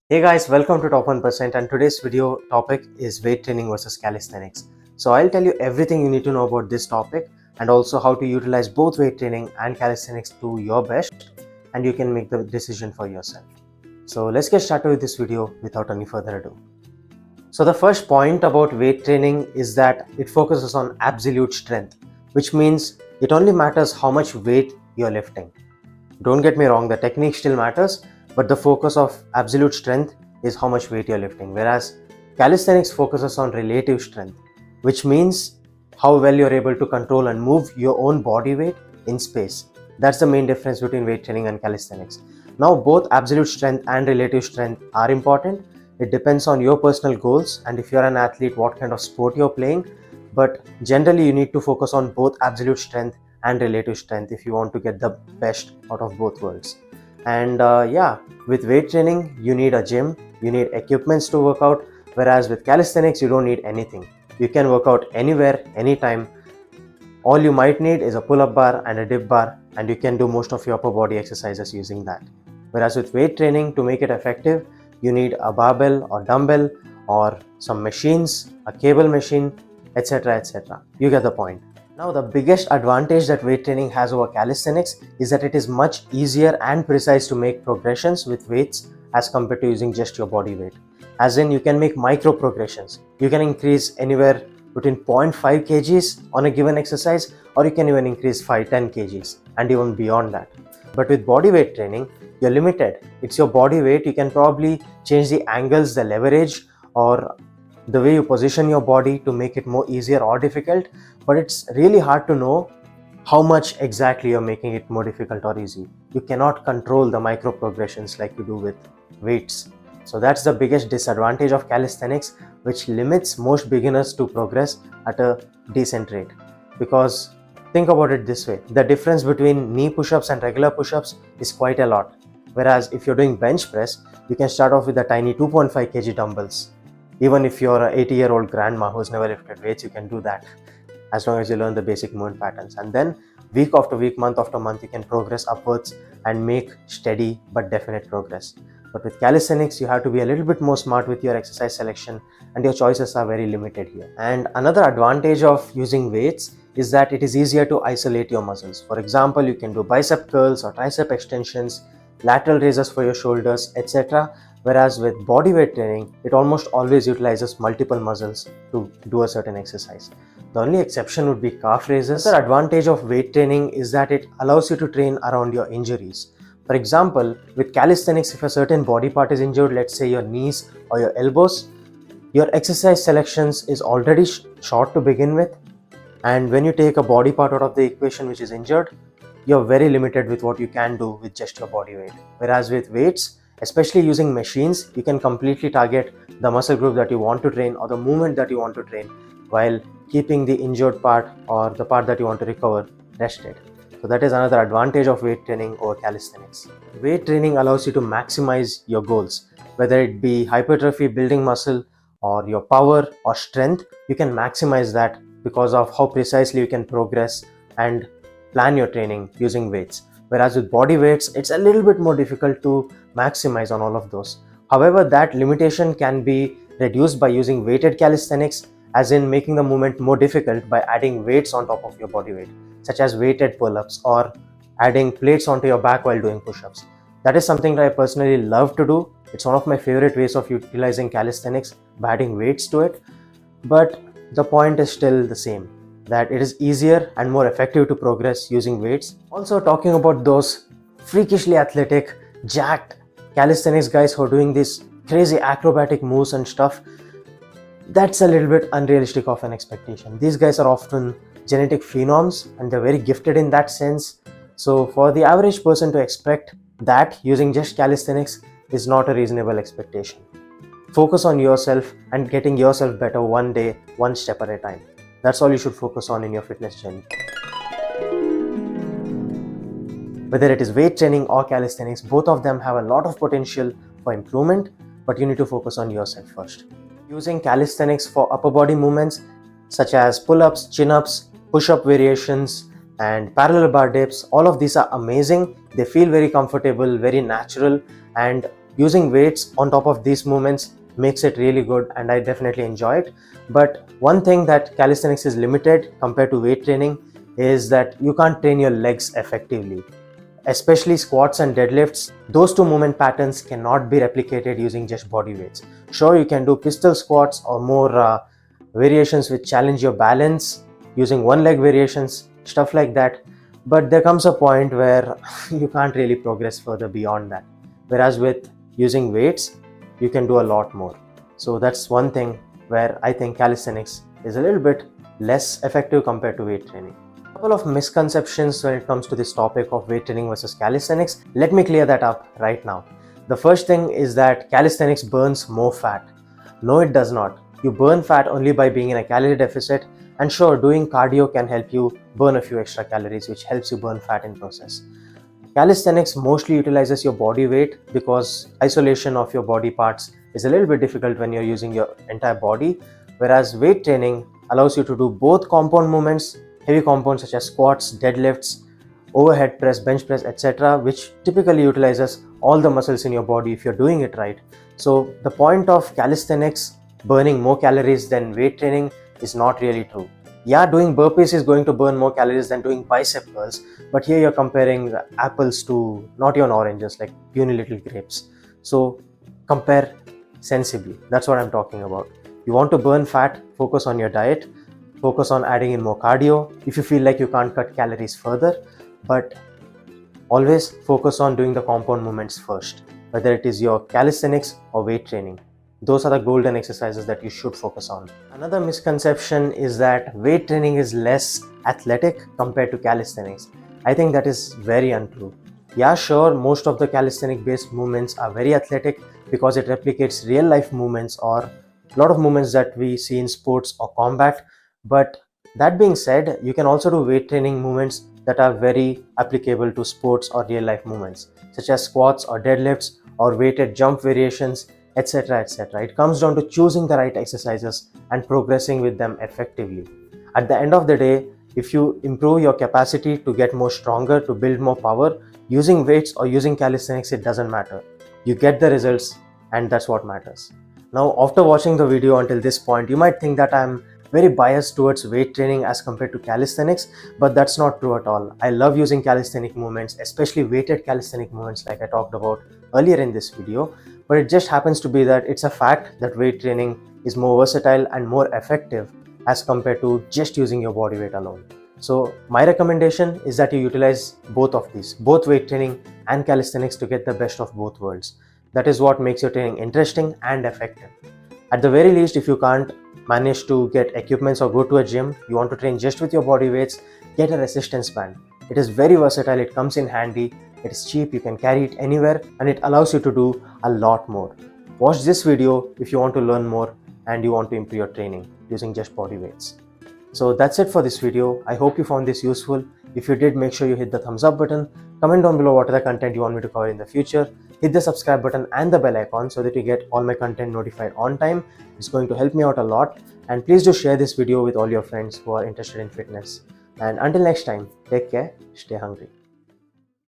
Hey guys, welcome to Top 1%, and today's video topic is weight training versus calisthenics. So I'll tell you everything you need to know about this topic and also how to utilize both weight training and calisthenics to your best, and you can make the decision for yourself. So let's get started with this video without any further ado. So the first point about weight training is that it focuses on absolute strength, which means it only matters how much weight you're lifting. Don't get me wrong, the technique still matters, but the focus of absolute strength is how much weight you're lifting. Whereas calisthenics focuses on relative strength, which means how well you're able to control and move your own body weight in space. That's the main difference between weight training and calisthenics. Now, both absolute strength and relative strength are important. It depends on your personal goals and if you're an athlete, what kind of sport you're playing. But generally, you need to focus on both absolute strength and relative strength if you want to get the best out of both worlds. And with weight training you need a gym, you need equipments to work out, whereas with calisthenics you don't need anything. You can work out anywhere, anytime. All you might need is a pull-up bar and a dip bar, and you can do most of your upper body exercises using that. Whereas with weight training, to make it effective, you need a barbell or dumbbell or some machines, a cable machine, etc, etc. You get the point. Now, the biggest advantage that weight training has over calisthenics is that it is much easier and precise to make progressions with weights as compared to using just your body weight. As in, you can make micro progressions. You can increase anywhere between 0.5 kgs on a given exercise, or you can even increase 5-10 kgs and even beyond that. But with body weight training, you're limited. It's your body weight. You can probably change the angles, the leverage, or the way you position your body to make it more easier or difficult, but it's really hard to know how much exactly you're making it more difficult or easy. You cannot control the micro progressions like you do with weights. So that's the biggest disadvantage of calisthenics, which limits most beginners to progress at a decent rate. Because think about it this way, the difference between knee push-ups and regular push-ups is quite a lot. Whereas if you're doing bench press, you can start off with a tiny 2.5 kg dumbbells. Even if you're an 80-year-old grandma who's never lifted weights, you can do that as long as you learn the basic movement patterns. And then week after week, month after month, you can progress upwards and make steady but definite progress. But with calisthenics, you have to be a little bit more smart with your exercise selection, and your choices are very limited here. And another advantage of using weights is that it is easier to isolate your muscles. For example, you can do bicep curls or tricep extensions, lateral raises for your shoulders, etc. Whereas with body weight training, it almost always utilizes multiple muscles to do a certain exercise. The only exception would be calf raises. The advantage of weight training is that it allows you to train around your injuries. For example, with calisthenics, if a certain body part is injured, let's say your knees or your elbows, your exercise selections is already short to begin with. And when you take a body part out of the equation which is injured, you're very limited with what you can do with just your body weight. Whereas with weights, especially using machines, you can completely target the muscle group that you want to train or the movement that you want to train while keeping the injured part or the part that you want to recover rested. So that is another advantage of weight training over calisthenics. Weight training allows you to maximize your goals, whether it be hypertrophy, building muscle, or your power or strength. You can maximize that because of how precisely you can progress and plan your training using weights. Whereas with body weights, it's a little bit more difficult to maximize on all of those. However, that limitation can be reduced by using weighted calisthenics, as in making the movement more difficult by adding weights on top of your body weight, such as weighted pull-ups or adding plates onto your back while doing push-ups. That is something that I personally love to do. It's one of my favorite ways of utilizing calisthenics, by adding weights to it. But the point is still the same, that it is easier and more effective to progress using weights. Also, talking about those freakishly athletic, jacked calisthenics guys who are doing these crazy acrobatic moves and stuff, that's a little bit unrealistic of an expectation. These guys are often genetic phenoms and they're very gifted in that sense. So for the average person to expect that using just calisthenics is not a reasonable expectation. Focus on yourself and getting yourself better one day, one step at a time. That's all you should focus on in your fitness journey. Whether it is weight training or calisthenics, both of them have a lot of potential for improvement, but you need to focus on yourself first. Using calisthenics for upper body movements such as pull-ups, chin-ups, push-up variations, and parallel bar dips, all of these are amazing. They feel very comfortable, very natural, and using weights on top of these movements makes it really good, and I definitely enjoy it. But one thing that calisthenics is limited compared to weight training is that you can't train your legs effectively, especially squats and deadlifts. Those two movement patterns cannot be replicated using just body weights. Sure, you can do pistol squats or more variations which challenge your balance using one leg variations, stuff like that, but there comes a point where you can't really progress further beyond that. Whereas with using weights, you can do a lot more. So that's one thing where I think calisthenics is a little bit less effective compared to weight training. A couple of misconceptions when it comes to this topic of weight training versus calisthenics. Let me clear that up right now. The first thing is that calisthenics burns more fat. No, it does not. You burn fat only by being in a calorie deficit, and sure, doing cardio can help you burn a few extra calories, which helps you burn fat in process. Calisthenics mostly utilizes your body weight because isolation of your body parts is a little bit difficult when you're using your entire body, whereas weight training allows you to do both compound movements, heavy compounds such as squats, deadlifts, overhead press, bench press, etc., which typically utilizes all the muscles in your body if you're doing it right. So the point of calisthenics burning more calories than weight training is not really true. Yeah, doing burpees is going to burn more calories than doing bicep curls, but here you're comparing apples to not even oranges, like puny little grapes. So compare sensibly. That's what I'm talking about. You want to burn fat, focus on your diet, focus on adding in more cardio if you feel like you can't cut calories further, but always focus on doing the compound movements first, whether it is your calisthenics or weight training. Those are the golden exercises that you should focus on. Another misconception is that weight training is less athletic compared to calisthenics. I think that is very untrue. Yeah, sure, most of the calisthenic based movements are very athletic because it replicates real life movements or a lot of movements that we see in sports or combat. But that being said, you can also do weight training movements that are very applicable to sports or real life movements, such as squats or deadlifts or weighted jump variations, etc., etc. It comes down to choosing the right exercises and progressing with them effectively. At the end of the day, if you improve your capacity to get more stronger, to build more power, using weights or using calisthenics, it doesn't matter. You get the results, and that's what matters. Now, after watching the video until this point, you might think that I'm very biased towards weight training as compared to calisthenics, but that's not true at all. I love using calisthenic movements, especially weighted calisthenic movements like I talked about earlier in this video, but it just happens to be that it's a fact that weight training is more versatile and more effective as compared to just using your body weight alone. So my recommendation is that you utilize both of these, both weight training and calisthenics, to get the best of both worlds. That is what makes your training interesting and effective. At the very least, if you can't manage to get equipments or go to a gym, you want to train just with your body weights, get a resistance band. It is very versatile, it comes in handy, it is cheap, you can carry it anywhere, and it allows you to do a lot more. Watch this video if you want to learn more and you want to improve your training using just body weights. So that's it for this video. I hope you found this useful. If you did, make sure you hit the thumbs up button. Comment down below what other content you want me to cover in the future. Hit the subscribe button and the bell icon so that you get all my content notified on time. It's going to help me out a lot. And please do share this video with all your friends who are interested in fitness. And until next time, take care, stay hungry.